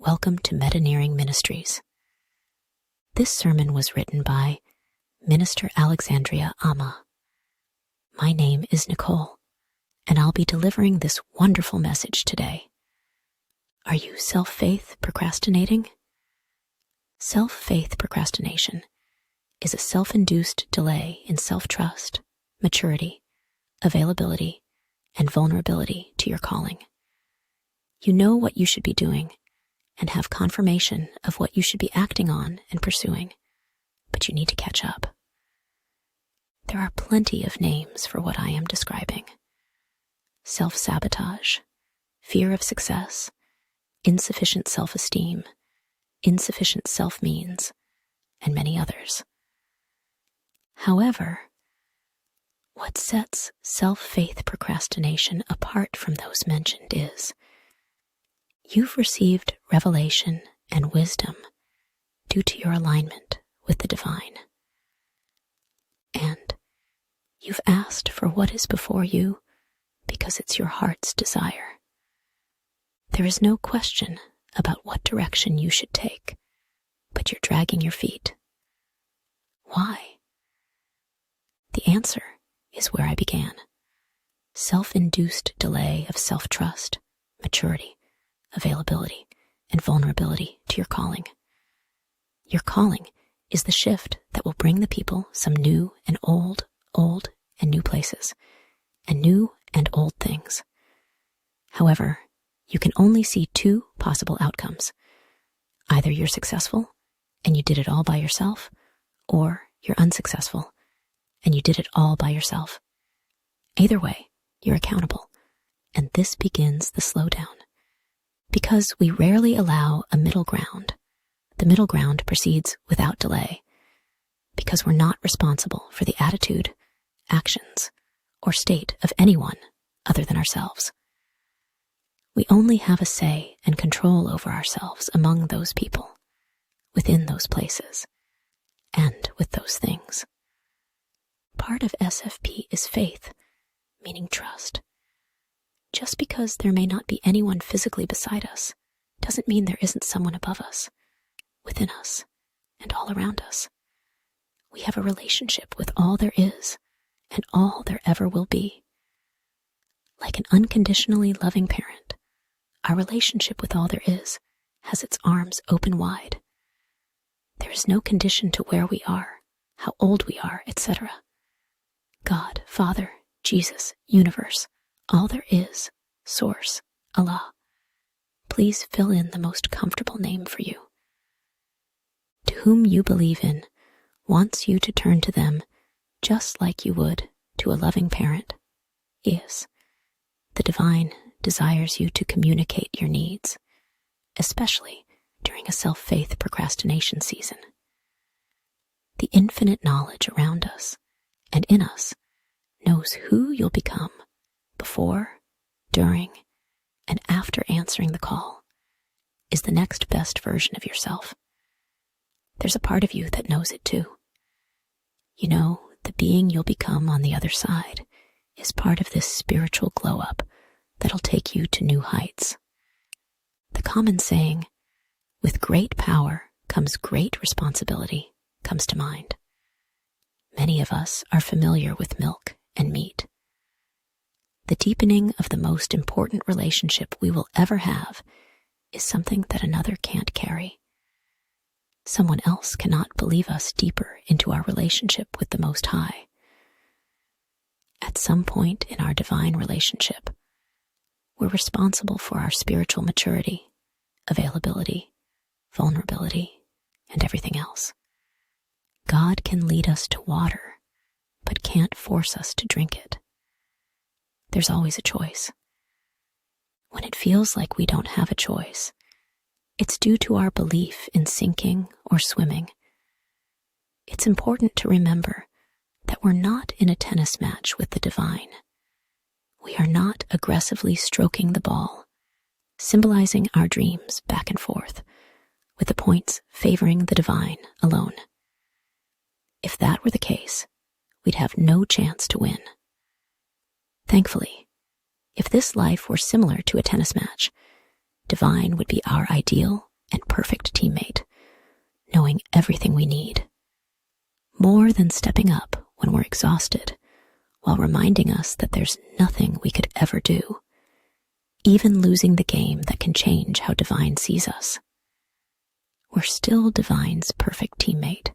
Welcome to Metaneering Ministries. This sermon was written by Minister Alexandria Amma. My name is Nicole, and I'll be delivering this wonderful message today. Are you self-faith procrastinating? Self-faith procrastination is a self-induced delay in self-trust, maturity, availability, and vulnerability to your calling. You know what you should be doing and have confirmation of what you should be acting on and pursuing, but you need to catch up. There are plenty of names for what I am describing. Self-sabotage, fear of success, insufficient self-esteem, insufficient self-means, and many others. However, what sets self-faith procrastination apart from those mentioned is you've received revelation and wisdom due to your alignment with the divine. And you've asked for what is before you because it's your heart's desire. There is no question about what direction you should take, but you're dragging your feet. Why? The answer is where I began. Self-induced delay of self-trust, maturity, availability, and vulnerability to your calling. Your calling is the shift that will bring the people some new and old and new places, and new and old things. However, you can only see two possible outcomes. Either you're successful and you did it all by yourself, or you're unsuccessful and you did it all by yourself. Either way, you're accountable, and this begins the slowdown. Because we rarely allow a middle ground, the middle ground proceeds without delay, because we're not responsible for the attitude, actions, or state of anyone other than ourselves. We only have a say and control over ourselves among those people, within those places, and with those things. Part of SFP is faith, meaning trust. Just because there may not be anyone physically beside us doesn't mean there isn't someone above us, within us, and all around us. We have a relationship with all there is and all there ever will be. Like an unconditionally loving parent, our relationship with all there is has its arms open wide. There is no condition to where we are, how old we are, etc. God, Father, Jesus, universe, all there is, source, Allah. Please fill in the most comfortable name for you. To whom you believe in wants you to turn to them just like you would to a loving parent. Yes, the divine desires you to communicate your needs, especially during a self-faith procrastination season. The infinite knowledge around us and in us knows who you'll become before, during, and after answering the call is the next best version of yourself. There's a part of you that knows it too. You know, the being you'll become on the other side is part of this spiritual glow-up that'll take you to new heights. The common saying, with great power comes great responsibility, comes to mind. Many of us are familiar with milk and meat. The deepening of the most important relationship we will ever have is something that another can't carry. Someone else cannot believe us deeper into our relationship with the Most High. At some point in our divine relationship, we're responsible for our spiritual maturity, availability, vulnerability, and everything else. God can lead us to water, but can't force us to drink it. There's always a choice. When it feels like we don't have a choice, it's due to our belief in sinking or swimming. It's important to remember that we're not in a tennis match with the divine. We are not aggressively stroking the ball, symbolizing our dreams back and forth, with the points favoring the divine alone. If that were the case, we'd have no chance to win. Thankfully, if this life were similar to a tennis match, divine would be our ideal and perfect teammate, knowing everything we need. More than stepping up when we're exhausted, while reminding us that there's nothing we could ever do, even losing the game that can change how Divine sees us. We're still Divine's perfect teammate.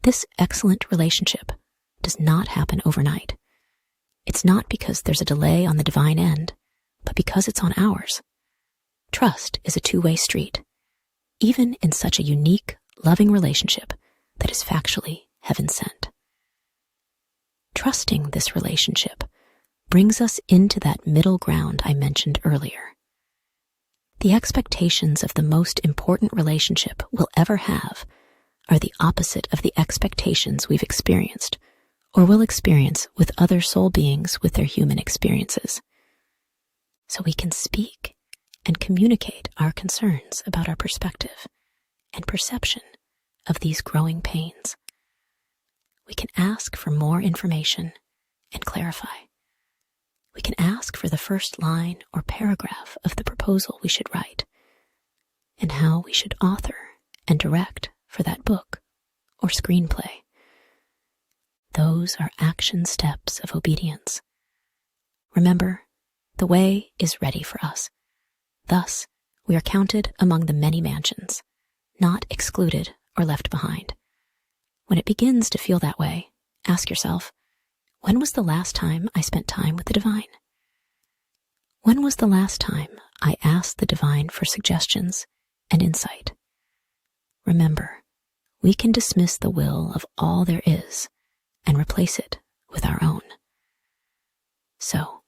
This excellent relationship does not happen overnight. It's not because there's a delay on the Divine end, but because it's on ours. Trust is a two-way street, even in such a unique, loving relationship that is factually heaven-sent. Trusting this relationship brings us into that middle ground I mentioned earlier. The expectations of the most important relationship we'll ever have are the opposite of the expectations we've experienced or will experience with other soul beings with their human experiences. So we can speak and communicate our concerns about our perspective and perception of these growing pains. We can ask for more information and clarify. We can ask for the first line or paragraph of the proposal we should write, and how we should author and direct for that book or screenplay. Those are action steps of obedience. Remember, the way is ready for us. Thus, we are counted among the many mansions, not excluded or left behind. When it begins to feel that way, ask yourself, when was the last time I spent time with the Divine? When was the last time I asked the Divine for suggestions and insight? Remember, we can dismiss the will of all there is and replace it with our own. So,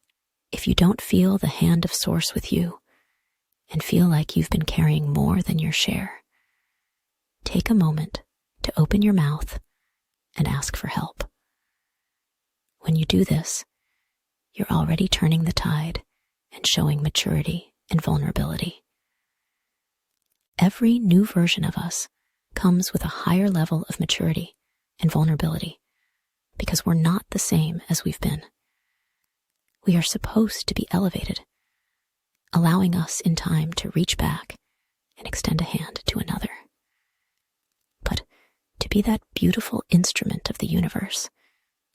if you don't feel the hand of Source with you and feel like you've been carrying more than your share, take a moment to open your mouth and ask for help. When you do this, you're already turning the tide and showing maturity and vulnerability. Every new version of us comes with a higher level of maturity and vulnerability because we're not the same as we've been. We are supposed to be elevated, allowing us in time to reach back and extend a hand to another. But to be that beautiful instrument of the universe,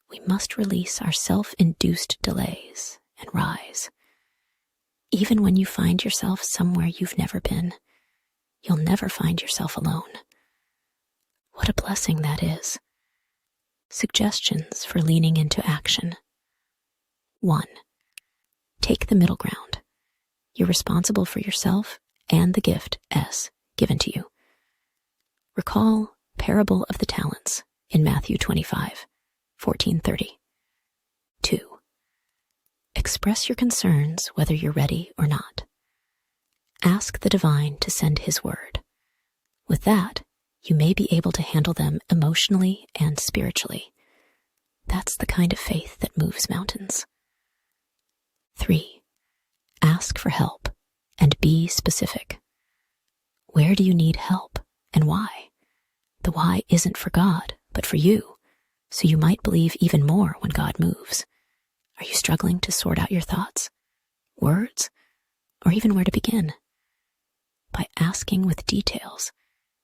we must release our self-induced delays and rise. Even when you find yourself somewhere you've never been, you'll never find yourself alone. What a blessing that is. Suggestions for leaning into action. 1. Take the middle ground. You're responsible for yourself and the gift S given to you. Recall Parable of the Talents in Matthew 25:14-30. 2. Express your concerns whether you're ready or not. Ask the Divine to send His word. With that, you may be able to handle them emotionally and spiritually. That's the kind of faith that moves mountains. 3. Ask for help and be specific. Where do you need help and why? The why isn't for God, but for you, so you might believe even more when God moves. Are you struggling to sort out your thoughts, words, or even where to begin? By asking with details,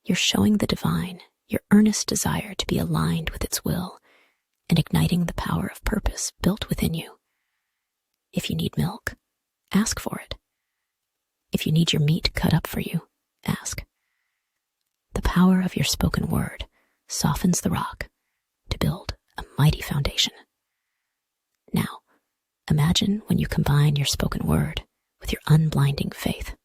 you're showing the Divine your earnest desire to be aligned with its will and igniting the power of purpose built within you. If you need milk, ask for it. If you need your meat cut up for you, ask. The power of your spoken word softens the rock to build a mighty foundation. Now, imagine when you combine your spoken word with your unblinding faith.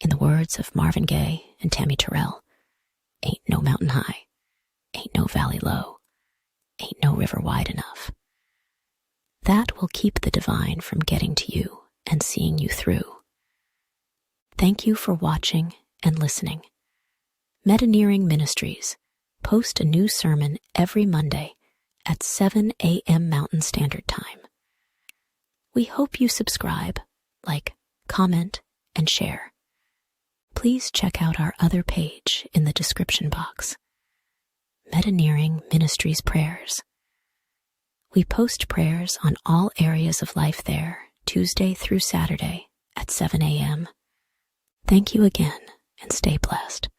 In the words of Marvin Gaye and Tammy Terrell, ain't no mountain high, ain't no valley low, ain't no river wide enough. That will keep the Divine from getting to you and seeing you through. Thank you for watching and listening. MINISTRIES post a new sermon every Monday at 7 a.m. Mountain Standard Time. We hope you subscribe, like, comment, and share. Please check out our other page in the description box, MINISTRIES Prayers. We post prayers on all areas of life there, Tuesday through Saturday at 7 a.m. Thank you again, and stay blessed.